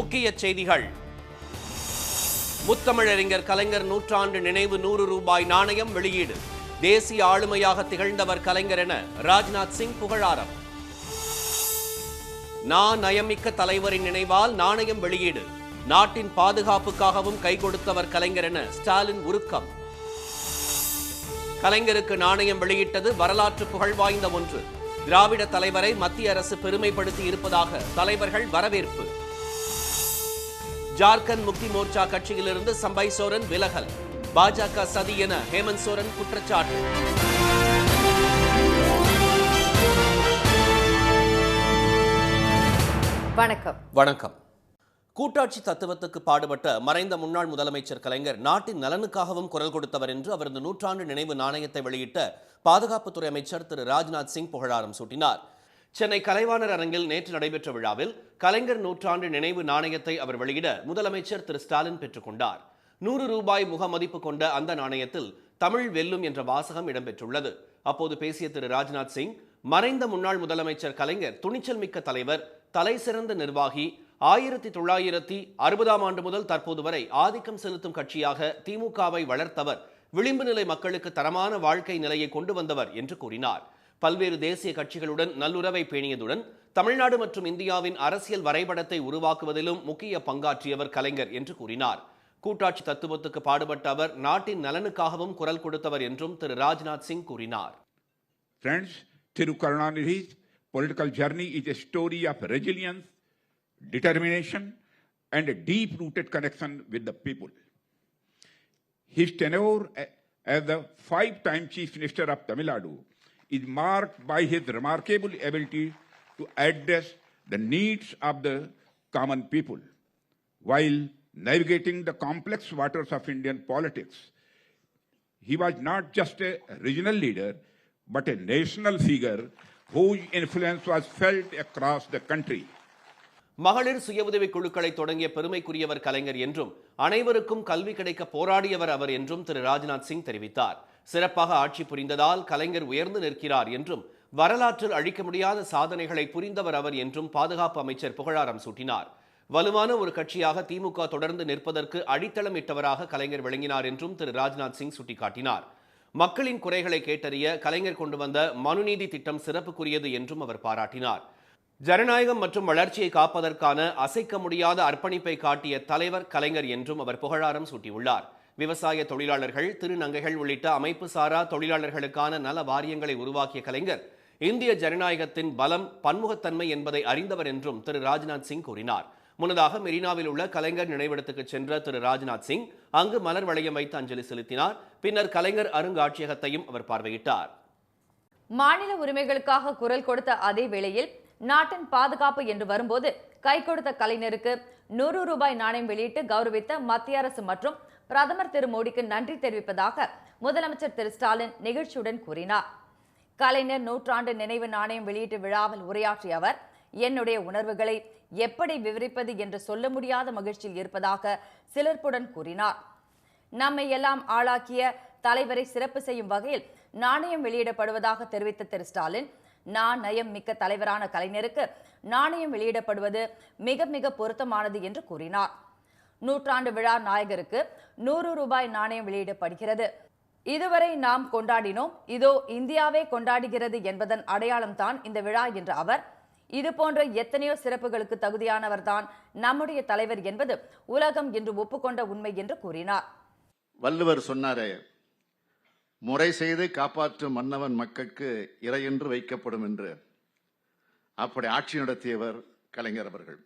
முக்கிய செய்திகள். முத்தமிழறிஞர் கலைஞர் நூற்றாண்டு நினைவு 100 ரூபாய் நாணயம் வெளியீடு. தேசிய ஆளுமையாக திகழ்ந்தவர் கலைஞர் என ராஜ்நாத் சிங் புகழாரம். நயமிக்க தலைவரின் நினைவால் நாணயம் வெளியீடு. நாட்டின் பாதுகாப்புக்காகவும் கை கொடுத்தவர் கலைஞர் என ஸ்டாலின் உருக்கம். கலைஞருக்கு நாணயம் வெளியிட்டது வரலாற்று புகழ் வாய்ந்த ஒன்று. திராவிட தலைவரை மத்திய அரசு பெருமைப்படுத்தி இருப்பதாக தலைவர்கள் வரவேற்பு. ஜார்க்கண்ட் முக்தி மோர்ச்சா கட்சியிலிருந்து சம்பை சோரன் விலகல். பாஜக சதி என ஹேமந்த் சோரன் குற்றச்சாட்டு. வணக்கம். கூட்டாட்சி தத்துவத்துக்கு பாடுபட்ட மறைந்த முன்னாள் முதலமைச்சர் கலைஞர் நாட்டின் நலனுக்காகவும் குரல் கொடுத்தவர் என்று அவரது நூற்றாண்டு நினைவு நாணயத்தை வெளியிட்ட பாதுகாப்புத்துறை அமைச்சர் திரு ராஜ்நாத் சிங் புகழாரம் சூட்டினார். சென்னை கலைவாணர் அரங்கில் நேற்று நடைபெற்ற விழாவில் கலைஞர் நூற்றாண்டு நினைவு நாணயத்தை அவர் வெளியிட முதலமைச்சர் திரு ஸ்டாலின் பெற்றுக் கொண்டார். 100 ரூபாய் முகமதிப்பு கொண்ட அந்த நாணயத்தில் தமிழ் வெல்லும் என்ற வாசகம் இடம்பெற்றுள்ளது. அப்போது பேசிய திரு ராஜ்நாத் சிங், மறைந்த முன்னாள் முதலமைச்சர் கலைஞர் துணிச்சல் மிக்க தலைவர், தலை சிறந்த நிர்வாகி, 1960ஆம் ஆண்டு முதல் தற்போது வரை ஆதிக்கம் செலுத்தும் கட்சியாக திமுகவை வளர்த்தவர், விளிம்பு நிலை மக்களுக்கு தரமான வாழ்க்கை நிலையை கொண்டு வந்தவர் என்று கூறினார். பல்வேறு தேசிய கட்சிகளுடன் நல்லுறவை பேணியதுடன் தமிழ்நாடு மற்றும் இந்தியாவின் அரசியல் வரைபடத்தை உருவாக்குவதிலும் முக்கிய பங்காற்றியவர் கலைஞர் என்று கூறினார். கூட்டாட்சி தத்துவத்துக்கு பாடுபட்ட அவர் நாட்டின் நலனுக்காகவும் குரல் கொடுத்தவர் என்றும் திரு ராஜ்நாத் சிங் கூறினார். Friends, Thiru Karunanidhi's political journey is a story of resilience, determination and a deep-rooted connection with the people. His tenure as the 5-time Chief Minister of Tamil Nadu is marked by his remarkable ability to address the needs of the common people while navigating the complex waters of Indian politics. He was not just a regional leader, but a national figure whose influence was felt across the country. மகளிர் சுய உதவி குழுக்களை தொடங்கிய பெருமைக்குரியவர் கலைஞர் என்றும் அனைவருக்கும் கல்வி கிடைக்க போராடியவர் அவர் என்றும் திரு ராஜ்நாத் சிங் தெரிவித்தார். சிறப்பாக ஆட்சி புரிந்ததால் கலைஞர் உயர்ந்து நிற்கிறார் என்றும் வரலாற்றில் அழிக்க முடியாத சாதனைகளை புரிந்தவர் அவர் என்றும் பாதுகாப்பு அமைச்சர் புகழாரம் சூட்டினார். வலுவான ஒரு கட்சியாக திமுக தொடர்ந்து நிற்பதற்கு அடித்தளம் இட்டவராக கலைஞர் விளங்கினார் என்றும் திரு ராஜ்நாத் சிங் சுட்டிக்காட்டினார். மக்களின் குறைகளை கேட்டறிய கலைஞர் கொண்டு வந்த மனுநீதி திட்டம் சிறப்புக்குரியது என்றும் அவர் பாராட்டினார். ஜனநாயகம் மற்றும் வளர்ச்சியை காப்பதற்கான அசைக்க முடியாத அர்ப்பணிப்பை காட்டிய தலைவர் கலைஞர் என்றும் அவர் புகழாரம் சூட்டியுள்ளார். விவசாய தொழிலாளர்கள், திருநங்கைகள் உள்ளிட்ட அமைப்பு சாரா தொழிலாளர்களுக்கான நல வாரியங்களை உருவாக்கிய கலைஞர் இந்திய ஜனநாயகத்தின் பலம், பன்முகத்தன்மை என்பதை அறிந்தவர் என்றும் திரு ராஜ்நாத் சிங் கூறினார். முன்னதாக மெரினாவில் உள்ள கலைஞர் நினைவிடத்துக்கு சென்ற திரு ராஜ்நாத் சிங் அங்கு மலர் வளையம் வைத்து அஞ்சலி செலுத்தினார். பின்னர் கலைஞர் அருங்காட்சியகத்தையும் அவர் பார்வையிட்டார். மாநில உரிமைகளுக்காக குரல் கொடுத்த அதே வேளையில் நாட்டின் பாதுகாப்பு என்று வரும்போது கை கொடுத்த கலைஞருக்கு 100 ரூபாய் நாணயம் வெளியிட்டு கௌரவித்த மத்திய அரசு மற்றும் பிரதமர் திரு மோடிக்கு நன்றி தெரிவிப்பதாக முதலமைச்சர் திரு ஸ்டாலின் நிகழ்ச்சியுடன் கூறினார். கலைஞர் நூற்றாண்டு நினைவு நாணயம் வெளியீட்டு விழாவில் உரையாற்றிய அவர், என்னுடைய உணர்வுகளை எப்படி விவரிப்பது என்று சொல்ல முடியாத மகிழ்ச்சியில் இருப்பதாக சிலர்ப்புடன் கூறினார். நம்மை எல்லாம் ஆளாக்கிய தலைவரை சிறப்பு செய்யும் வகையில் நாணயம் வெளியிடப்படுவதாக தெரிவித்த திரு ஸ்டாலின், நயம் மிக்க தலைவரான கலைஞருக்கு நாணயம் வெளியிடப்படுவது மிக மிக பொருத்தமானது என்று கூறினார். நூற்றாண்டு விழா நாயகருக்கு 100 ரூபாய் நாணயம் வெளியிடப்படுகிறது. இதுவரை நாம் கொண்டாடினோம், இதோ இந்தியாவே கொண்டாடுகிறது என்பதன் அடையாளம் தான் இந்த விழா என்ற அவர், இது போன்ற எத்தனையோ சிறப்புகளுக்கு தகுதியானவர் தான் நம்முடைய தலைவர் என்பது உலகம் என்று ஒப்புக்கொண்ட உண்மை என்று கூறினார். வள்ளுவர் சொன்னாரே, முறை செய்து காப்பாற்றும் மன்னவன் மக்களுக்கு இறையென்று வைக்கப்படும் என்று. அப்படி ஆட்சி நடத்தியவர் கலைஞர் அவர்கள்.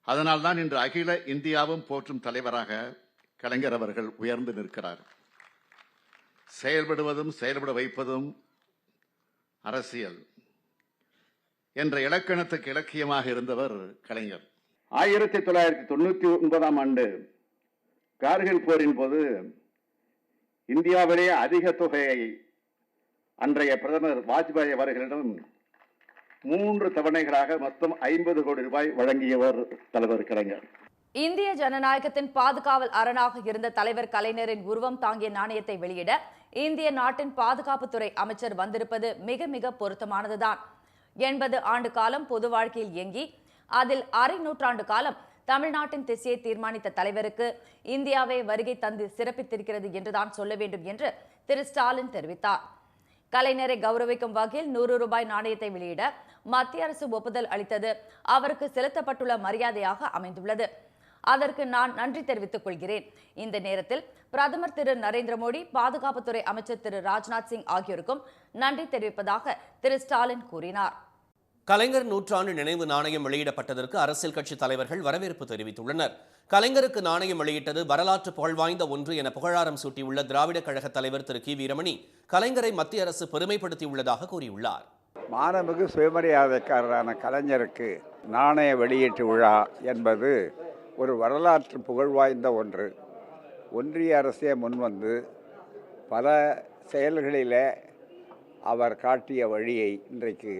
அதனால்தான் இன்று அகில இந்தியாவும் போற்றும் தலைவராக கலைஞர் அவர்கள் உயர்ந்து நிற்கிறார். செயல்படுவதும் செயல்பட வைப்பதும் அரசியல் என்ற இலக்கணத்துக்கு இலக்கியமாக இருந்தவர் கலைஞர். 1999ஆம் ஆண்டு கார்கில் போரின் போது இந்தியாவிலேயே அதிக தொகையை அன்றைய பிரதமர் வாஜ்பாய் அவர்களிடம் 3 தவணைகளாக மொத்தம் 50 கோடி ரூபாய் வழங்கியவர் தலைவர் கலைஞர். இந்திய ஜனநாயகத்தின் பாதுகாவல் அரணாக இருந்த தலைவர் கலைஞரின் உருவம் தாங்கிய நாணயத்தை வெளியிட இந்திய நாட்டின் பாதுகாப்புத்துறை அமைச்சர் வந்திருப்பது மிக மிக பொருத்தமானதுதான். 80 ஆண்டு காலம் பொது வாழ்க்கையில் இயங்கி அதில் அரை நூற்றாண்டு காலம் தமிழ்நாட்டின் திசையை தீர்மானித்த தலைவருக்கு இந்தியாவே வருகை தந்து சிறப்பித்திருக்கிறது என்றுதான் சொல்ல வேண்டும் என்று திரு ஸ்டாலின் தெரிவித்தார். கலைஞரை கௌரவிக்கும் வகையில் 100 ரூபாய் நாணயத்தை வெளியிட மத்திய அரசு ஒப்புதல் அளித்தது அவருக்கு செலுத்தப்பட்டுள்ள மரியாதையாக அமைந்துள்ளது. அதற்கு நான் நன்றி தெரிவித்துக் கொள்கிறேன். இந்த நேரத்தில் பிரதமர் திரு நரேந்திர மோடி, பாதுகாப்புத்துறை அமைச்சர் திரு ராஜ்நாத் சிங் ஆகியோருக்கும் நன்றி தெரிவிப்பதாக திரு ஸ்டாலின் கூறினார். கலைஞர் நூற்றாண்டு நினைவு நாணயம் வெளியிடப்பட்டதற்கு அரசியல் கட்சி தலைவர்கள் வரவேற்பு தெரிவித்துள்ளனர். கலைஞருக்கு நாணயம் வெளியிட்டது வரலாற்று புகழ்வாய்ந்த ஒன்று என புகழாரம் சூட்டியுள்ள திராவிட கழக தலைவர் திரு கி வீரமணி, கலைஞரை மத்திய அரசு பெருமைப்படுத்தியுள்ளதாக கூறியுள்ளார். மாண்புமிகு சுயமரியாதைக்காரரான கலைஞருக்கு நாணய வெளியீட்டு விழா என்பது ஒரு வரலாற்று புகழ்வாய்ந்த ஒன்று. ஒன்றிய அரசே முன்வந்து பல செயல்களிலே அவர் காட்டிய வழியை இன்றைக்கு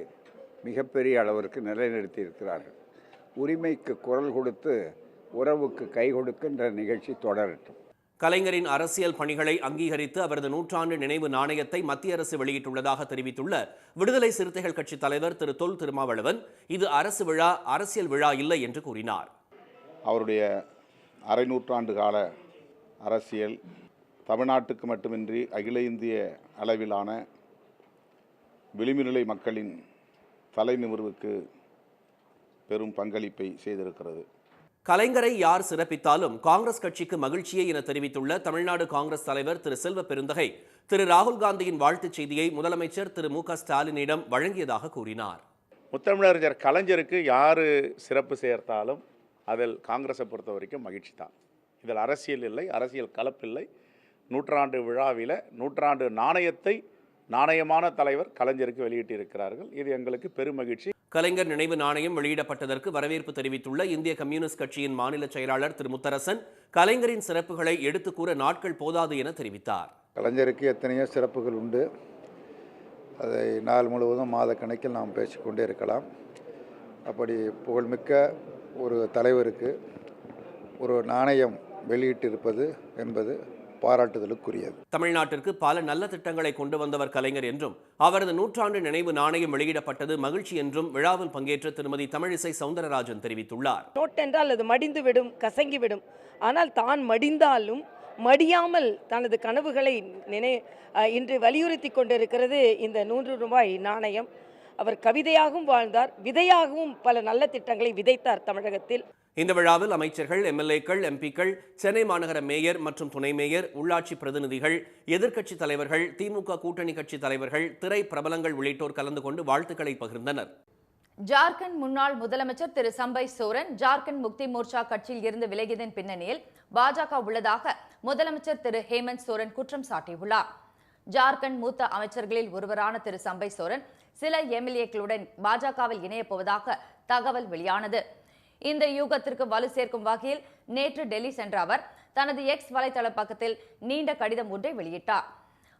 மிகப்பெரிய அளவிற்கு நிலைநிறுத்தி இருக்கிறார்கள். உரிமைக்கு குரல் கொடுத்து உறவுக்கு கை கொடுக்கின்ற நிகழ்ச்சி தொடரட்டும். கலைஞரின் அரசியல் பணிகளை அங்கீகரித்து அவரது நூற்றாண்டு நினைவு நாணயத்தை மத்திய அரசு வெளியிட்டுள்ளதாக தெரிவித்துள்ள விடுதலை சிறுத்தைகள் கட்சி தலைவர் திரு தொல் திருமாவளவன், இது அரசு விழா, அரசியல் விழா இல்லை என்று கூறினார். அவருடைய அரை நூற்றாண்டு கால அரசியல் தமிழ்நாட்டுக்கு மட்டுமின்றி அகில இந்திய அளவிலான விளிம்புநிலை மக்களின் தலைநிமிர்வுக்கு பெரும் பங்களிப்பை செய்திருக்கிறது. கலைஞரை யார் சிறப்பித்தாலும் காங்கிரஸ் கட்சிக்கு மகிழ்ச்சியே என தெரிவித்துள்ள தமிழ்நாடு காங்கிரஸ் தலைவர் திரு செல்வ பெருந்தகை, திரு ராகுல் காந்தியின் வாழ்த்துச் செய்தியை முதலமைச்சர் திரு மு க ஸ்டாலினிடம் வழங்கியதாக கூறினார். முத்தமிழறிஞர் கலைஞருக்கு யார் சிறப்பு சேர்த்தாலும் அதில் காங்கிரஸை பொறுத்த வரைக்கும் மகிழ்ச்சி தான். இதில் அரசியல் இல்லை, அரசியல் கலப்பில்லை. நூற்றாண்டு விழாவில் நூற்றாண்டு நாணயத்தை நாணயமான தலைவர் கலைஞருக்கு வெளியிட்டிருக்கிறார்கள். இது எங்களுக்கு பெருமகிழ்ச்சி. கலைஞர் நினைவு நாணயம் வெளியிடப்பட்டதற்கு வரவேற்பு தெரிவித்துள்ள இந்திய கம்யூனிஸ்ட் கட்சியின் மாநில செயலாளர் திரு முத்தரசன், கலைஞரின் சிறப்புகளை எடுத்துக் கூற நாட்கள் போதாது என தெரிவித்தார். கலைஞருக்கு எத்தனையோ சிறப்புகள் உண்டு. அதை நாள் முழுவதும் மாத கணக்கில் நாம் பேசிக்கொண்டே இருக்கலாம். அப்படி புகழ்மிக்க ஒரு தலைவருக்கு ஒரு நாணயம் வெளியிட்டிருப்பது என்பது பாராட்டுதலுக்குரியது. தமிழ்நாட்டிற்கு பல நல்ல திட்டங்களை கொண்டு வந்தவர் கலைஞர் என்றும் அவரது நூற்றாண்டு நினைவு நாணயம் வெளியிடப்பட்டது மகிழ்ச்சி என்றும் விழாவில் பங்கேற்ற திருமதி தமிழிசை சவுந்தரராஜன் தெரிவித்துள்ளார். நோட்டென்றால் அது மடிந்துவிடும், கசங்கிவிடும். ஆனால் தான் மடிந்தாலும் மடியாமல் தனது கனவுகளை இன்று வலியுறுத்தி கொண்டிருக்கிறது இந்த 100 ரூபாய் நாணயம். அவர் கவிதையாகவும் வாழ்ந்தார், விதையாகவும் பல நல்ல திட்டங்களை விதைத்தார் தமிழகத்தில். இந்த விழாவில் அமைச்சர்கள், எம்எல்ஏக்கள், எம்பிக்கள், சென்னை மாநகர மேயர் மற்றும் துணை மேயர், உள்ளாட்சி பிரதிநிதிகள், எதிர்க்கட்சி தலைவர்கள், திமுக கூட்டணி கட்சி தலைவர்கள், திரை பிரபலங்கள் உள்ளிட்டோர் கலந்து கொண்டு வாழ்த்துக்களை பகிர்ந்தனர். ஜார்க்கண்ட் முன்னாள் முதலமைச்சர் திரு சம்பை சோரன் ஜார்க்கண்ட் முக்தி மோர்ச்சா கட்சியில் இருந்து விலகியதன் பின்னணியில் பாஜக உள்ளதாக முதலமைச்சர் திரு ஹேமந்த் சோரன் குற்றம் சாட்டியுள்ளார். ஜார்க்கண்ட் மூத்த அமைச்சர்களில் ஒருவரான திரு சம்பை சோரன் சில எம்எல்ஏக்களுடன் பாஜகவில் இணையப் போவதாக தகவல் வெளியானது. இந்த யூகத்திற்கு வலு சேர்க்கும் வகையில் நேற்று டெல்லி சென்ற அவர் தனது எக்ஸ் வலைதள பக்கத்தில் நீண்ட கடிதம் ஒன்றை வெளியிட்டார்.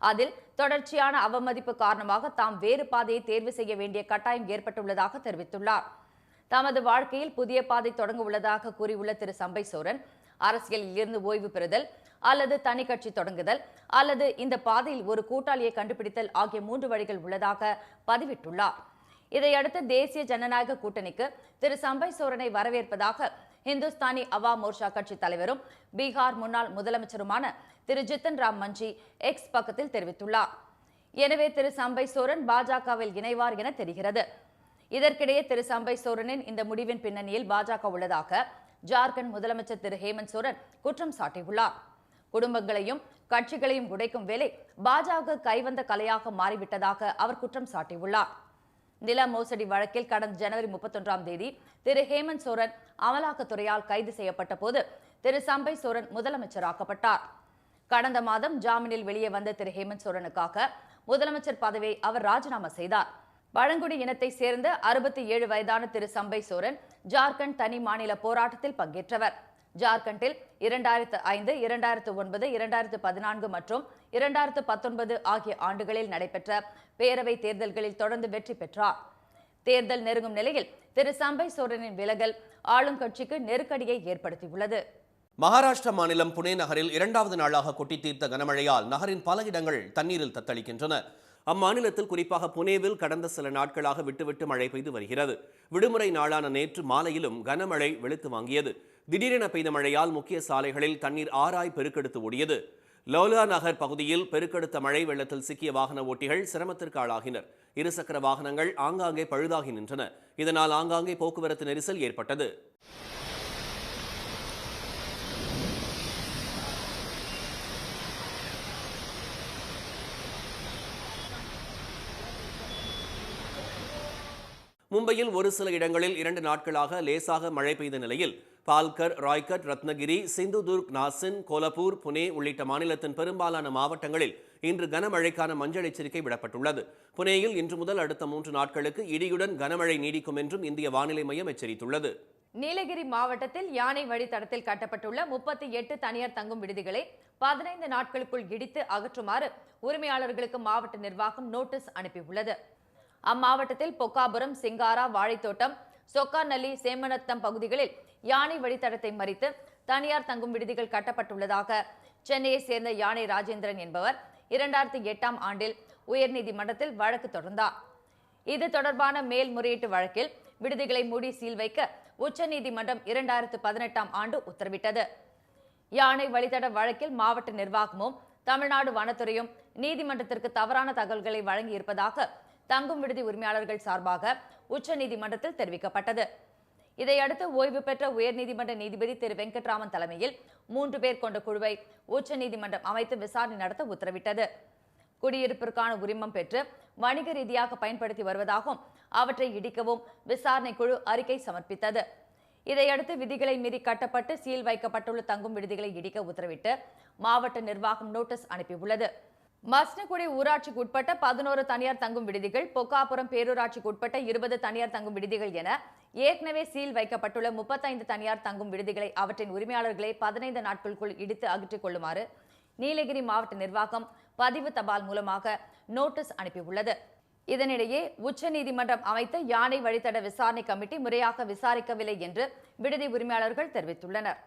அதில் தொடர்ச்சியான அவமதிப்பு காரணமாக தாம் வேறு பாதையை தேர்வு செய்ய வேண்டிய கட்டாயம் ஏற்பட்டுள்ளதாக தெரிவித்துள்ளார். தமது வாழ்க்கையில் புதிய பாதை தொடங்க உள்ளதாக கூறியுள்ள திரு சம்பை சோரன், அரசியலில் இருந்து ஓய்வு பெறுதல் அல்லது தனி கட்சி தொடங்குதல் அல்லது இந்த பாதையில் ஒரு கூட்டாளியை கண்டுபிடித்தல் ஆகிய 3 வழிகள் உள்ளதாக பதிவிட்டுள்ளார். இதையடுத்து தேசிய ஜனநாயக கூட்டணிக்கு திரு சம்பை சோரனை வரவேற்பதாக இந்துஸ்தானி அவா மோர்ச்சா கட்சி தலைவரும் பீகார் முன்னாள் முதலமைச்சருமான திரு ஜித்தன் ராம் மஞ்சி எக்ஸ் பக்கத்தில் தெரிவித்துள்ளார். எனவே திரு சம்பை சோரன் பாஜகவில் இணைவார் என தெரிகிறது. இதற்கிடையே திரு சம்பை சோரனின் இந்த முடிவின் பின்னணியில் பாஜக உள்ளதாக ஜார்க்கண்ட் முதலமைச்சர் திரு ஹேமந்த் சோரன் குற்றம் சாட்டியுள்ளார். குடும்பங்களையும் கட்சிகளையும் உடைக்கும் வேலை பாஜக கைவந்த கலையாக மாறிவிட்டதாக அவர் குற்றம் சாட்டியுள்ளார். நில மோசடி வழக்கில் கடந்த ஜனவரி 31ஆம் தேதி திரு ஹேமந்த் சோரன் அமலாக்கத்துறையால் கைது செய்யப்பட்ட போது திரு சம்பை சோரன் முதலமைச்சராக்கப்பட்டார். கடந்த மாதம் ஜாமீனில் வெளியே வந்த திரு ஹேமந்த் சோரனுக்காக முதலமைச்சர் பதவியை அவர் ராஜினாமா செய்தார். பழங்குடி இனத்தை சேர்ந்த 67 வயதான திரு சம்பை சோரன் ஜார்க்கண்ட் தனி மாநில போராட்டத்தில் பங்கேற்றவர். ஜார்க்கண்டில் 2005, 2009, 2014 மற்றும் 2019 ஆகிய ஆண்டுகளில் நடைபெற்ற பேரவை தேர்தல்களில் தொடர்ந்து வெற்றி பெற்றார். தேர்தல் நெருங்கும் நிலையில் திரு சம்பை சோரனின் விலகல் ஆளும் கட்சிக்கு நெருக்கடியை ஏற்படுத்தியுள்ளது. மகாராஷ்டிரா மாநிலம் புனே நகரில் 2வது நாளாக கொட்டி தீர்த்த கனமழையால் நகரின் பல இடங்கள் தண்ணீரில் தத்தளிக்கின்றன. அம்மாநிலத்தில் குறிப்பாக புனேவில் கடந்த சில நாட்களாக விட்டுவிட்டு மழை பெய்து வருகிறது. விடுமுறை நாளான நேற்று மாலையிலும் கனமழை வெளுத்து வாங்கியது. திடீரென பெய்த மழையால் முக்கிய சாலைகளில் தண்ணீர் ஆறாய் பெருக்கெடுத்து ஓடியது. லோலா நகர் பகுதியில் பெருக்கெடுத்த மழை வெள்ளத்தில் சிக்கிய வாகன ஓட்டிகள் சிரமத்திற்கு ஆளாகினர். இருசக்கர வாகனங்கள் ஆங்காங்கே பழுதாகி நின்றன. இதனால் ஆங்காங்கே போக்குவரத்து நெரிசல் ஏற்பட்டது. மும்பையில் ஒரு சில இடங்களில் 2 நாட்களாக லேசாக மழை பெய்த நிலையில் பால்கர், ராய்கட், ரத்னகிரி, சிந்துதுர்க், நாசின், கோலப்பூர், புனே உள்ளிட்ட மாநிலத்தின் பெரும்பாலான மாவட்டங்களில் இன்று கனமழைக்கான மஞ்சள் எச்சரிக்கை விடப்பட்டுள்ளது. புனேயில் இன்று முதல் அடுத்த 3 நாட்களுக்கு இடியுடன் கனமழை நீடிக்கும் என்றும் இந்திய வானிலை மையம் எச்சரித்துள்ளது. நீலகிரி மாவட்டத்தில் யானை வழித்தடத்தில் கட்டப்பட்டுள்ள 38 தனியார் தங்கும் விடுதிகளை 15 நாட்களுக்குள் இடித்து அகற்றுமாறு உரிமையாளர்களுக்கு மாவட்ட நிர்வாகம் நோட்டீஸ் அனுப்பியுள்ளது. அம்மாவட்டத்தில் பொக்காபுரம், சிங்காரா, வாழைத்தோட்டம், சொக்காநல்லி, சேமநத்தம் பகுதிகளில் யானை வழித்தடத்தை மறித்து தனியார் தங்கும் விடுதிகள் கட்டப்பட்டுள்ளதாக சென்னையை சேர்ந்த யானை ராஜேந்திரன் என்பவர் 2008ஆம் ஆண்டில் உயர்நீதிமன்றத்தில் வழக்கு தொடர்ந்தார். இது தொடர்பான மேல்முறையீட்டு வழக்கில் விடுதிகளை மூடி சீல் வைக்க உச்சநீதிமன்றம் 2018ஆம் ஆண்டு உத்தரவிட்டது. யானை வழித்தட வழக்கில் மாவட்ட நிர்வாகமும் தமிழ்நாடு வனத்துறையும் நீதிமன்றத்திற்கு தவறான தகவல்களை வழங்கியிருப்பதாக தங்கும் விடுதி உரிமையாளர்கள் சார்பாக உச்சநீதிமன்றத்தில் தெரிவிக்கப்பட்டது. இதையடுத்து ஓய்வு பெற்ற உயர்நீதிமன்ற நீதிபதி திரு வெங்கட்ராமன் தலைமையில் 3 பேர் கொண்ட குழுவை உச்சநீதிமன்றம் அமைத்து விசாரணை நடத்த உத்தரவிட்டது. குடியிருப்பிற்கான உரிமம் பெற்று வணிக ரீதியாக பயன்படுத்தி வருவதாகவும் அவற்றை இடிக்கவும் விசாரணை குழு அறிக்கை சமர்ப்பித்தது. இதையடுத்து விதிகளை மீறி கட்டப்பட்டு சீல் வைக்கப்பட்டுள்ள தங்கும் விடுதிகளை இடிக்க உத்தரவிட்டு மாவட்ட நிர்வாகம் நோட்டீஸ் அனுப்பியுள்ளது. மஸ்னகுடி ஊராட்சிக்கு உட்பட்ட 11 தனியார் தங்கும் விடுதிகள், பொக்காபுரம் பேரூராட்சிக்கு உட்பட்ட 20 தனியார் தங்கும் விடுதிகள் என ஏற்கனவே சீல் வைக்கப்பட்டுள்ள 35 தனியார் தங்கும் விடுதிகளை அவற்றின் உரிமையாளர்களை 15 நாட்களுக்குள் இடித்து அகற்றிக் கொள்ளுமாறு நீலகிரி மாவட்ட நிர்வாகம் பதிவு தபால் மூலமாக நோட்டீஸ் அனுப்பியுள்ளது. இதனிடையே உச்சநீதிமன்றம் அமைத்த யானை வழித்தட விசாரணை கமிட்டி முறையாக விசாரிக்கவில்லை என்று விடுதி உரிமையாளர்கள் தெரிவித்துள்ளனர்.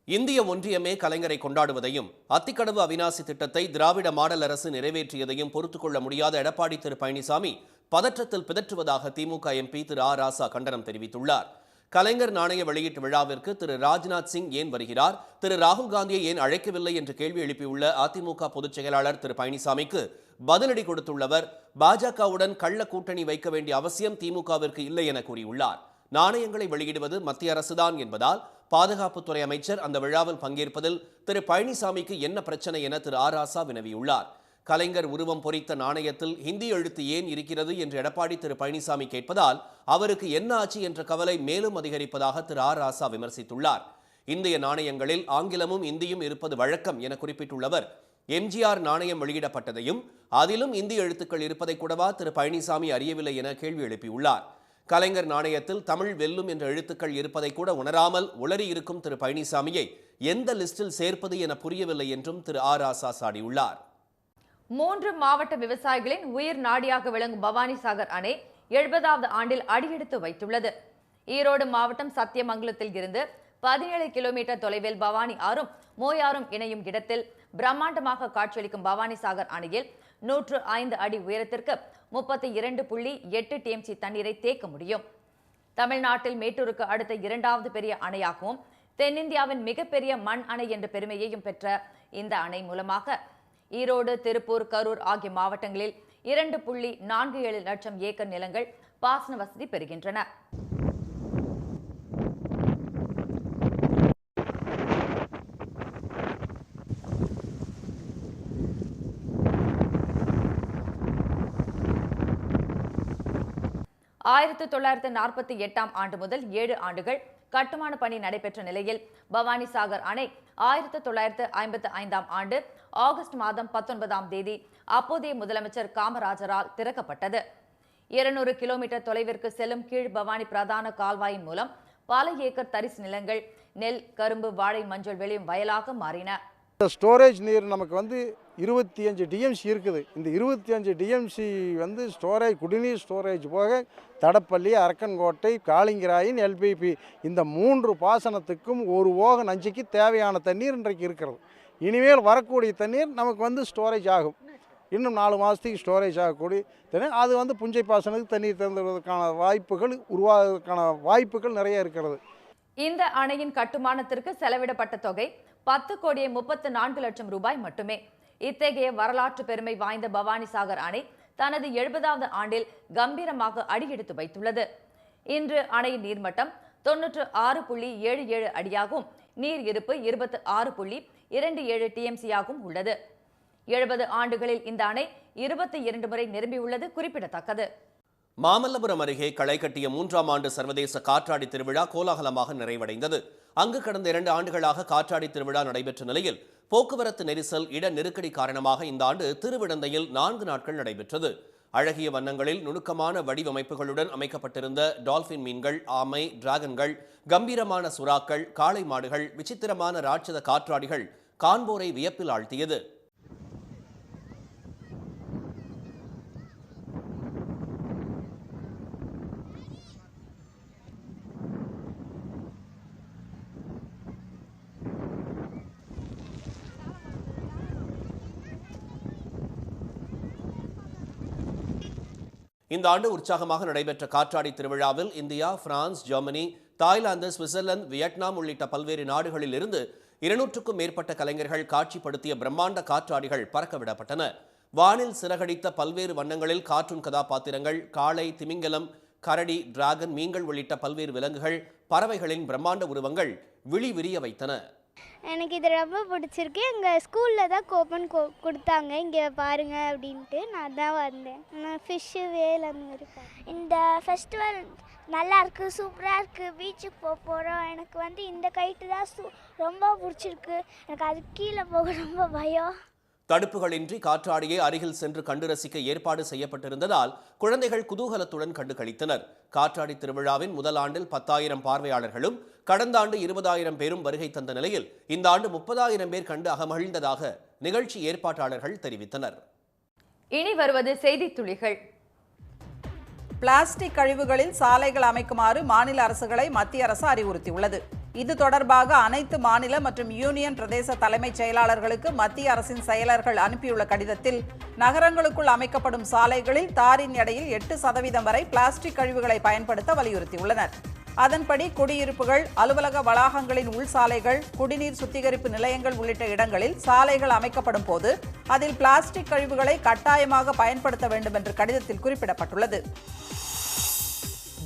இந்திய ஒன்றியமே கலைஞரை கொண்டாடுவதையும் அத்திக்கடவு அவிநாசி திட்டத்தை திராவிட மாடல் அரசு நிறைவேற்றியதையும் பொறுத்துக் கொள்ள முடியாத எடப்பாடி திரு பழனிசாமி பதற்றத்தில் பிதற்றுவதாக திமுக எம்பி திரு ஆ ராசா கண்டனம் தெரிவித்துள்ளார். கலைஞர் நாணய வெளியீட்டு விழாவிற்கு திரு ராஜ்நாத் சிங் ஏன் வருகிறார், திரு ராகுல் காந்தியை ஏன் அழைக்கவில்லை என்று கேள்வி எழுப்பியுள்ள அதிமுக பொதுச் செயலாளர் திரு பழனிசாமிக்கு பதிலடி கொடுத்துள்ளவர், பாஜகவுடன் கள்ள கூட்டணி வைக்க வேண்டிய அவசியம் திமுகவிற்கு இல்லை என கூறியுள்ளார். நாணயங்களை வெளியிடுவது மத்திய அரசுதான் என்பதால் பாதுகாப்புத்துறை அமைச்சர் அந்த விழாவில் பங்கேற்பதில் திரு பழனிசாமிக்கு என்ன பிரச்சனை என திரு ஆ ராசா வினவியுள்ளார். கலைஞர் உருவம் பொறித்த நாணயத்தில் ஹிந்தி எழுத்து ஏன் இருக்கிறது என்று எடப்பாடி திரு பழனிசாமி கேட்பதால் அவருக்கு என்ன ஆச்சு என்ற கவலை மேலும் அதிகரிப்பதாக திரு ஆ ராசா விமர்சித்துள்ளார். இந்திய நாணயங்களில் ஆங்கிலமும் இந்தியும் இருப்பது வழக்கம் என குறிப்பிட்டுள்ளவர், எம்ஜிஆர் நாணயம் வெளியிடப்பட்டதையும் அதிலும் இந்தி எழுத்துக்கள் இருப்பதை கூடவா திரு பழனிசாமி அறியவில்லை என கேள்வி எழுப்பியுள்ளார். கலைஞர் நாணயத்தில் தமிழ் வெல்லும் என்ற எழுத்துக்கள் இருப்பதை கூட உணராமல் உளறி இருக்கும் திரு பழனிசாமியை எந்த லிஸ்டில் சேர்ப்பது என புரியவில்லை என்றும் திரு ஆ ராசா சாடியுள்ளார். 3 மாவட்ட விவசாயிகளின் உயிர் நாடியாக விளங்கும் பவானிசாகர் அணை 70வது ஆண்டில் அடியெடுத்து வைத்துள்ளது. ஈரோடு மாவட்டம் சத்தியமங்கலத்தில் இருந்து 17 கிலோமீட்டர் தொலைவில் பவானி ஆறும் மோயாறும் இணையும் இடத்தில் பிரம்மாண்டமாக காட்சியளிக்கும் பவானிசாகர் அணையில் 105 அடி உயரத்திற்கு 32.8 டிஎம்சி தண்ணீரை தேக்க முடியும். தமிழ்நாட்டில் மேட்டூருக்கு அடுத்த 2வது பெரிய அணையாகவும் தென்னிந்தியாவின் மிகப்பெரிய மண் அணை என்ற பெருமையையும் பெற்ற இந்த அணை மூலமாக ஈரோடு, திருப்பூர், கரூர் ஆகிய மாவட்டங்களில் 2.47 லட்சம் ஏக்கர் நிலங்கள் பாசன வசதி பெறுகின்றன. ஆயிரத்து 1948ஆம் ஆண்டு முதல் 7 ஆண்டுகள் கட்டுமான பணி நடைபெற்ற நிலையில் பவானிசாகர் அணை 1955ஆம் ஆண்டு ஆகஸ்ட் மாதம் 19ஆம் தேதி அப்போதைய முதலமைச்சர் காமராஜரால் திறக்கப்பட்டது. 200 கிலோமீட்டர் தொலைவிற்கு செல்லும் கீழ் பவானி பிரதான கால்வாயின் மூலம் பல ஏக்கர் தரிசு நிலங்கள் நெல், கரும்பு, வாழை, மஞ்சள் விளையும் வயலாக மாறின. இந்த ஸ்டோரேஜ் நீர் நமக்கு 25 டிஎம்சி இருக்குது. இந்த 25 டிஎம்சி ஸ்டோரேஜ், குடிநீர் ஸ்டோரேஜ் போக தடப்பள்ளி, அரக்கன்கோட்டை, காளிங்கராயன், எல்பிபி இந்த 3 பாசனத்துக்கும் ஒரு ஓக நஞ்சுக்கு தேவையான தண்ணீர் இன்றைக்கு இருக்கிறது. இனிமேல் வரக்கூடிய தண்ணீர் நமக்கு ஸ்டோரேஜ் ஆகும். இன்னும் 4 மாதத்துக்கு ஸ்டோரேஜ் ஆகக்கூடிய தண்ணீர். அது வந்து புஞ்சை பாசனத்துக்கு தண்ணீர் திறந்துவதற்கான வாய்ப்புகள் உருவாவதற்கான வாய்ப்புகள் நிறைய இருக்கிறது. இந்த அணையின் கட்டுமானத்திற்கு செலவிடப்பட்ட தொகை 10,34,00,000 ரூபாய் மட்டுமே. இத்தகைய வரலாற்று பெருமை வாய்ந்த பவானிசாகர் அணை தனது 70வது ஆண்டில் கம்பீரமாக அடியெடுத்து வைத்துள்ளது. இன்று அணையின் நீர்மட்டம் 96.77 அடியாகவும் நீர் இருப்பு 26.27 டிஎம்சியாகவும் உள்ளது. 70 ஆண்டுகளில் இந்த அணை 22 முறை நிரம்பியுள்ளது குறிப்பிடத்தக்கது. மாமல்லபுரம் அருகே களை கட்டிய 3ஆம் ஆண்டு சர்வதேச காற்றாடி திருவிழா கோலாகலமாக நிறைவடைந்தது. அங்கு கடந்த 2 ஆண்டுகளாக காற்றாடி திருவிழா நடைபெற்ற நிலையில் போக்குவரத்து நெரிசல், இட நெருக்கடி காரணமாக இந்த ஆண்டு திருவிடந்தையில் 4 நாட்கள் நடைபெற்றது. அழகிய வண்ணங்களில் நுணுக்கமான வடிவமைப்புகளுடன் அமைக்கப்பட்டிருந்த டால்பின் மீன்கள், ஆமை, டிராகன்கள், கம்பீரமான சுறாக்கள், காளை மாடுகள், விசித்திரமான ராட்சத காற்றாடிகள் காண்போரை வியப்பில் ஆழ்த்தியது. இந்த ஆண்டு உற்சாகமாக நடைபெற்ற காற்றாடி திருவிழாவில் India, France, Germany, Thailand, Switzerland, Vietnam உள்ளிட்ட பல்வேறு நாடுகளில் இருந்து 200க்கும் மேற்பட்ட கலைஞர்கள் காட்சிப்படுத்திய பிரம்மாண்ட காற்றாடிகள் பறக்கவிடப்பட்டன. வானில் சிறகடித்த பல்வேறு வண்ணங்களில் கார்ட்டூன் கதாபாத்திரங்கள், காளை, திமிங்கலம், கரடி, டிராகன், மீன்கள் உள்ளிட்ட பல்வேறு விலங்குகள், பறவைகளின் பிரம்மாண்ட உருவங்கள் விழி விரிய வைத்தன. எனக்கு இது ரொம்ப பிடிச்சிருக்கு. எங்கள் ஸ்கூலில் தான் கூப்பன் கொடுத்தாங்க, இங்கே பாருங்கள் அப்படின்ட்டு நான் தான் வந்தேன். நான் ஃபிஷ்ஷு, வேல் அந்த மாதிரி. இந்த ஃபெஸ்டிவல் நல்லா இருக்குது, சூப்பராக இருக்குது. பீச்சுக்கு போக போகிறோம். எனக்கு வந்து இந்த கைட்டு தான் ரொம்ப பிடிச்சிருக்கு. எனக்கு அது கீழே போக ரொம்ப பயம். தடுப்புகளின்றி காற்றாடியை அருகில் சென்று கண்டு ரசிக்க ஏற்பாடு செய்யப்பட்டிருந்ததால் குழந்தைகள் குதூகலத்துடன் கண்டு களித்தனர். காற்றாடி திருவிழாவின் முதல் ஆண்டில் 10,000 பார்வையாளர்களும் கடந்த ஆண்டு 20,000 பேரும் வருகை தந்த நிலையில் இந்த ஆண்டு 30,000 பேர் கண்டு அகமகிழ்ந்ததாக நிகழ்ச்சி ஏற்பாட்டாளர்கள் தெரிவித்தனர். இனி வருவது செய்தி துளிகள். பிளாஸ்டிக் கழிவுகளில் சாலைகள் அமைக்குமாறு மாநில அரசுகளை மத்திய அரசு அறிவுறுத்தியுள்ளது. இது தொடர்பாக அனைத்து மாநில மற்றும் யூனியன் பிரதேச தலைமைச் செயலாளர்களுக்கு மத்திய அரசின் செயலர்கள் அனுப்பியுள்ள கடிதத்தில் நகரங்களுக்குள் அமைக்கப்படும் சாலைகளில் தாரின் எடையில் 8% வரை பிளாஸ்டிக் கழிவுகளை பயன்படுத்த வலியுறுத்தியுள்ளனர். அதன்படி குடியிருப்புகள், அலுவலக வளாகங்களின் உள் சாலைகள், குடிநீர் சுத்திகரிப்பு நிலையங்கள் உள்ளிட்ட இடங்களில் சாலைகள் அமைக்கப்படும் போது அதில் பிளாஸ்டிக் கழிவுகளை கட்டாயமாக பயன்படுத்த வேண்டும் என்று கடிதத்தில் குறிப்பிடப்பட்டுள்ளது.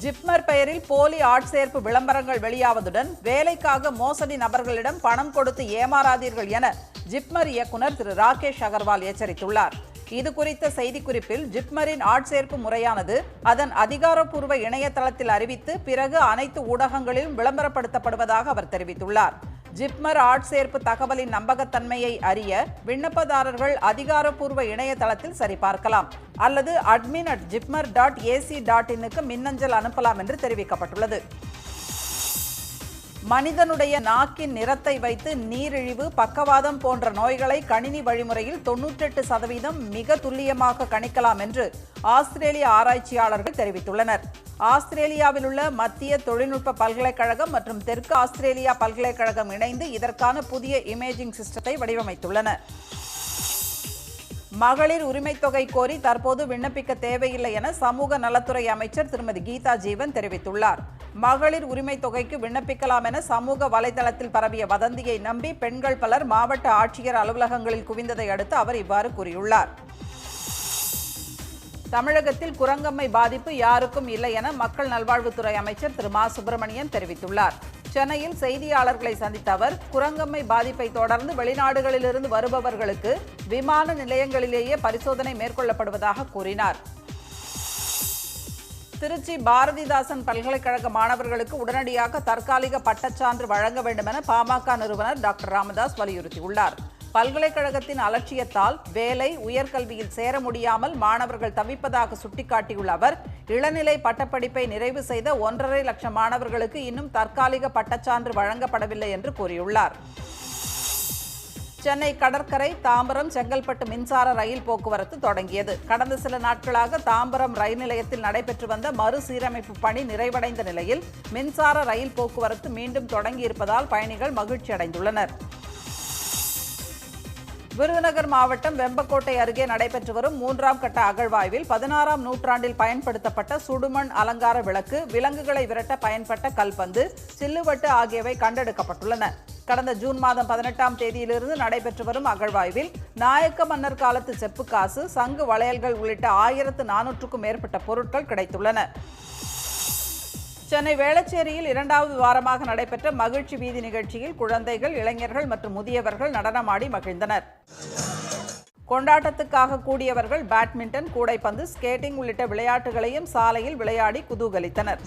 ஜிப்மர் பெயரில் போலி ஆட்சேர்ப்பு விளம்பரங்கள் வெளியாவதுடன் வேலைக்காக மோசடி நபர்களிடம் பணம் கொடுத்து ஏமாறாதீர்கள் என ஜிப்மர் இயக்குநர் திரு ராகேஷ் அகர்வால் எச்சரித்துள்ளார். இது குறித்த செய்திக்குறிப்பில் ஜிப்மரின் ஆட்சேர்ப்பு முறையானது அதன் அதிகாரப்பூர்வ இணையதளத்தில் அறிவித்து பிறகு அனைத்து ஊடகங்களிலும் விளம்பரப்படுத்தப்படுவதாக அவர் தெரிவித்துள்ளார். ஜிப்மர் ஆட்சேர்ப்பு தகவலின் நம்பகத்தன்மையை அறிய விண்ணப்பதாரர்கள் அதிகாரப்பூர்வ இணையதளத்தில் சரிபார்க்கலாம் அல்லது admin@jipmer.ac.in மின்னஞ்சல் அனுப்பலாம் என்று தெரிவிக்கப்பட்டுள்ளது. மனிதனுடைய நாக்கின் நிறத்தை வைத்து நீரிழிவு, பக்கவாதம் போன்ற நோய்களை கணினி வழிமுறையில் 98% மிக துல்லியமாக கணிக்கலாம் என்று ஆஸ்திரேலிய ஆராய்ச்சியாளர்கள் தெரிவித்துள்ளனர். ஆஸ்திரேலியாவில் உள்ள மத்திய தொழில்நுட்ப பல்கலைக்கழகம் மற்றும் தெற்கு ஆஸ்திரேலியா பல்கலைக்கழகம் இணைந்து இதற்கான புதிய இமேஜிங் சிஸ்டத்தை வடிவமைத்துள்ளன. மகளிர் உரிமை தொகை கோரி தற்போது விண்ணப்பிக்க தேவையில்லை என சமூக நலத்துறை அமைச்சர் திருமதி கீதா ஜீவன் தெரிவித்துள்ளார். மகளிர் உரிமை தொகைக்கு விண்ணப்பிக்கலாம் என சமூக வலைதளத்தில் பரவிய வதந்தியை நம்பி பெண்கள் பலர் மாவட்ட ஆட்சியர் அலுவலகங்களில் குவிந்ததை அடுத்து அவர் இவ்வாறு கூறியுள்ளார். தமிழகத்தில் குரங்கம்மை பாதிப்பு யாருக்கும் இல்லை என மக்கள் நல்வாழ்வுத்துறை அமைச்சர் திரு மா சுப்பிரமணியன் தெரிவித்துள்ளார். சென்னையில் செய்தியாளர்களை சந்தித்த அவர் குரங்கம்மை பாதிப்பை தொடர்ந்து வெளிநாடுகளிலிருந்து வருபவர்களுக்கு விமான நிலையங்களிலேயே பரிசோதனை மேற்கொள்ளப்படுவதாக கூறினார். திருச்சி பாரதிதாசன் பல்கலைக்கழக மாணவர்களுக்கு உடனடியாக தற்காலிக பட்டச்சான்று வழங்க வேண்டும் என பாமக நிறுவனர் டாக்டர் ராமதாஸ் வலியுறுத்தியுள்ளார். பல்கலைக்கழகத்தின் அலட்சியத்தால் வேலை, உயர்கல்வியில் சேர முடியாமல் மாணவர்கள் தவிப்பதாக சுட்டிக்காட்டியுள்ள அவர் இளநிலை பட்டப்படிப்பை நிறைவு செய்த 1.5 லட்சம் மாணவர்களுக்கு இன்னும் தற்காலிக பட்டச்சான்று வழங்கப்படவில்லை என்று கூறியுள்ளார். சென்னை கடற்கரை, தாம்பரம், செங்கல்பட்டு மின்சார ரயில் போக்குவரத்து தொடங்கியது. கடந்த சில நாட்களாக தாம்பரம் ரயில் நிலையத்தில் நடைபெற்று வந்த மறுசீரமைப்பு பணி நிறைவடைந்த நிலையில் மின்சார ரயில் போக்குவரத்து மீண்டும் தொடங்கியிருப்பதால் பயணிகள் மகிழ்ச்சி அடைந்துள்ளனர். விருதுநகர் மாவட்டம் வெம்பக்கோட்டை அருகே நடைபெற்று வரும் 3ஆம் கட்ட அகழ்வாய்வில் 16ஆம் நூற்றாண்டில் பயன்படுத்தப்பட்ட சுடுமண் அலங்கார விளக்கு, விலங்குகளை விரட்ட பயன்பட்ட கல்பந்து, சில்லுவட்டு ஆகியவை கண்டெடுக்கப்பட்டுள்ளன. கடந்த ஜூன் மாதம் 18ஆம் தேதியிலிருந்து நடைபெற்று வரும் அகழ்வாய்வில் நாயக்க மன்னர் காலத்து செப்புக்காசு, சங்கு வளையல்கள் உள்ளிட்ட 1400க்கும் மேற்பட்ட பொருட்கள் கிடைத்துள்ளன. சென்னை வேளச்சேரியில் 2வது வாரமாக நடைபெற்ற மகிழ்ச்சி வீதி நிகழ்ச்சியில் குழந்தைகள், இளைஞர்கள் மற்றும் முதியவர்கள் நடனமாடி மகிழ்ந்தனர். கொண்டாட்டத்துக்காக கூடியவர்கள் பேட்மிண்டன், கூடைப்பந்து, ஸ்கேட்டிங் உள்ளிட்ட விளையாட்டுகளையும் சாலையில் விளையாடி குதூகலித்தனர்.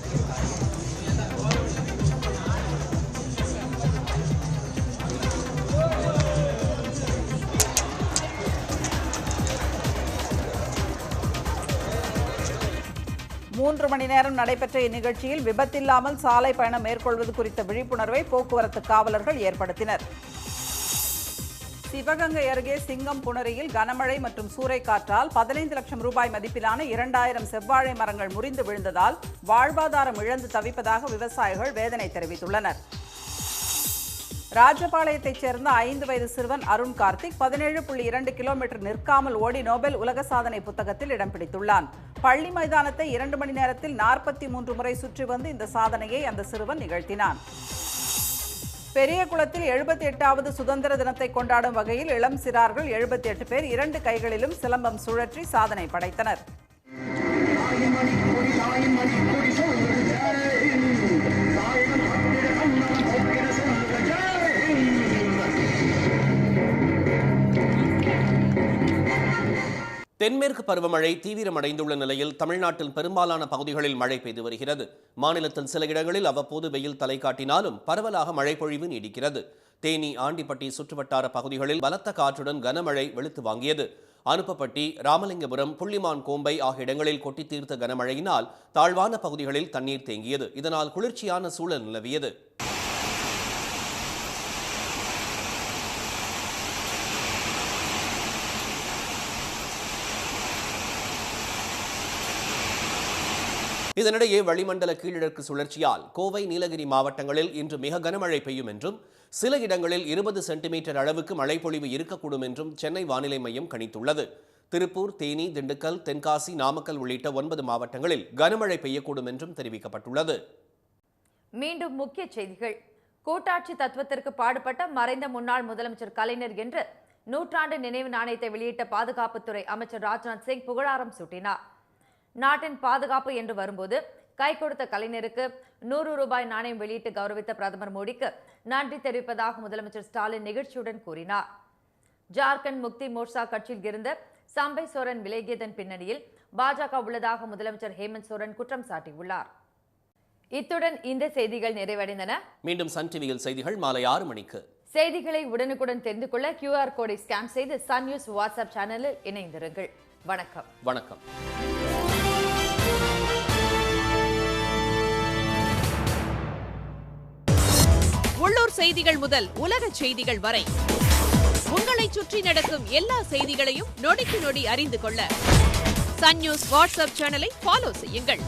மூன்று மணி நேரம் நடைபெற்ற இந்நிகழ்ச்சியில் விபத்தில்லாமல் சாலை பயணம் மேற்கொள்வது குறித்த விழிப்புணர்வை போக்குவரத்து காவலர்கள் ஏற்படுத்தினர். சிவகங்கை அருகே சிங்கம்புணரியில் கனமழை மற்றும் சூறைக்காற்றால் 15 லட்சம் ரூபாய் மதிப்பிலான 2000 செவ்வாழை மரங்கள் முறிந்து விழுந்ததால் வாழ்வாதாரம் இழந்து தவிப்பதாக விவசாயிகள் வேதனை தெரிவித்துள்ளனர். ராஜபாளையத்தைச் சேர்ந்த 5 வயது சிறுவன் அருண் கார்த்திக் 17.2 கிலோமீட்டர் நிற்காமல் ஓடி நோபல் உலக சாதனை புத்தகத்தில் இடம் பிடித்துள்ளான். பள்ளி மைதானத்தை 2 மணி நேரத்தில் 43 முறை சுற்றி வந்து இந்த சாதனையை அந்த சிறுவன் நிகழ்த்தினான். பெரியகுளத்தில் 78வது சுதந்திர தினத்தை கொண்டாடும் வகையில் இளம் சிறார்கள் 78 பேர் 2 கைகளிலும் சிலம்பம் சுழற்றி சாதனை படைத்தனர். தென்மேற்கு பருவமழை தீவிரமடைந்துள்ள நிலையில் தமிழ்நாட்டில் பெரும்பாலான பகுதிகளில் மழை பெய்து வருகிறது. மாநிலத்தில் சில இடங்களில் அவ்வப்போது வெயில் தலை காட்டினாலும் பரவலாக மழை பொழிவு நீடிக்கிறது. தேனி, ஆண்டிப்பட்டி சுற்றுவட்டார பகுதிகளில் பலத்த காற்றுடன் கனமழை வெளுத்து வாங்கியது. அனுப்பப்பட்டி, ராமலிங்கபுரம், புள்ளிமான் கோம்பை ஆகிய இடங்களில் கொட்டி தீர்த்த கனமழையினால் தாழ்வான பகுதிகளில் தண்ணீர் தேங்கியது. இதனால் குளிர்ச்சியான சூழல் நிலவியது. இதனிடையே வளிமண்டல கீழடுக்கு சுழற்சியால் கோவை, நீலகிரி மாவட்டங்களில் இன்று மிக கனமழை பெய்யும் என்றும் சில இடங்களில் 20 சென்டிமீட்டர் அளவுக்கு மழைப்பொழிவு இருக்கக்கூடும் என்றும் சென்னை வானிலை மையம் கணித்துள்ளது. திருப்பூர், தேனி, திண்டுக்கல், தென்காசி, நாமக்கல் உள்ளிட்ட 9 மாவட்டங்களில் கனமழை பெய்யக்கூடும் என்றும் தெரிவிக்கப்பட்டுள்ளது. மீண்டும் முக்கிய செய்திகள். கூட்டாட்சி தத்துவத்திற்கு பாடுபட்ட மறைந்த முன்னாள் முதலமைச்சர் கலைஞர் என்று 100ஆண்டு நினைவு நாணயத்தை வெளியிட்ட பாதுகாப்புத்துறை அமைச்சர் ராஜ்நாத் சிங் புகழாரம் சூட்டினார். நாட்டின் பாதுகாப்பு என்று வரும்போது கை கொடுத்த கலைஞருக்கு 100 ரூபாய் நாணயம் வெளியிட்டு கௌரவித்த பிரதமர் மோடிக்கு நன்றி தெரிவிப்பதாக முதலமைச்சர் ஸ்டாலின் நிகழ்ச்சியுடன் கூறினார். ஜார்க்கண்ட் முக்தி மோர்ச்சா கட்சியில் இருந்த சம்பை சோரன் விலகியதன் பின்னணியில் பாஜக உள்ளதாக முதலமைச்சர் ஹேமந்த் சோரன் குற்றம் சாட்டியுள்ளார். இத்துடன் இந்த செய்திகள் நிறைவடைந்தன. மீண்டும் சன் டிவியில் செய்திகள் மாலை 6 மணிக்கு. செய்திகளை உடனுக்குடன் தெரிந்து கொள்ள QR கோடை ஸ்கேன் செய்து சன் நியூஸ் வாட்ஸ்அப் சேனலில் இணைந்திருங்கள். வணக்கம். வணக்கம். உள்ளூர் செய்திகள் முதல் உலக செய்திகள் வரை உங்களை சுற்றி நடக்கும் எல்லா செய்திகளையும் நொடிக்கு நொடி அறிந்து கொள்ள சன் நியூஸ் வாட்ஸ்அப் சேனலை ஃபாலோ செய்யுங்கள்.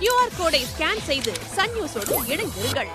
QR கோடை ஸ்கேன் செய்து சன் நியூஸோடு இணைந்திருங்கள்.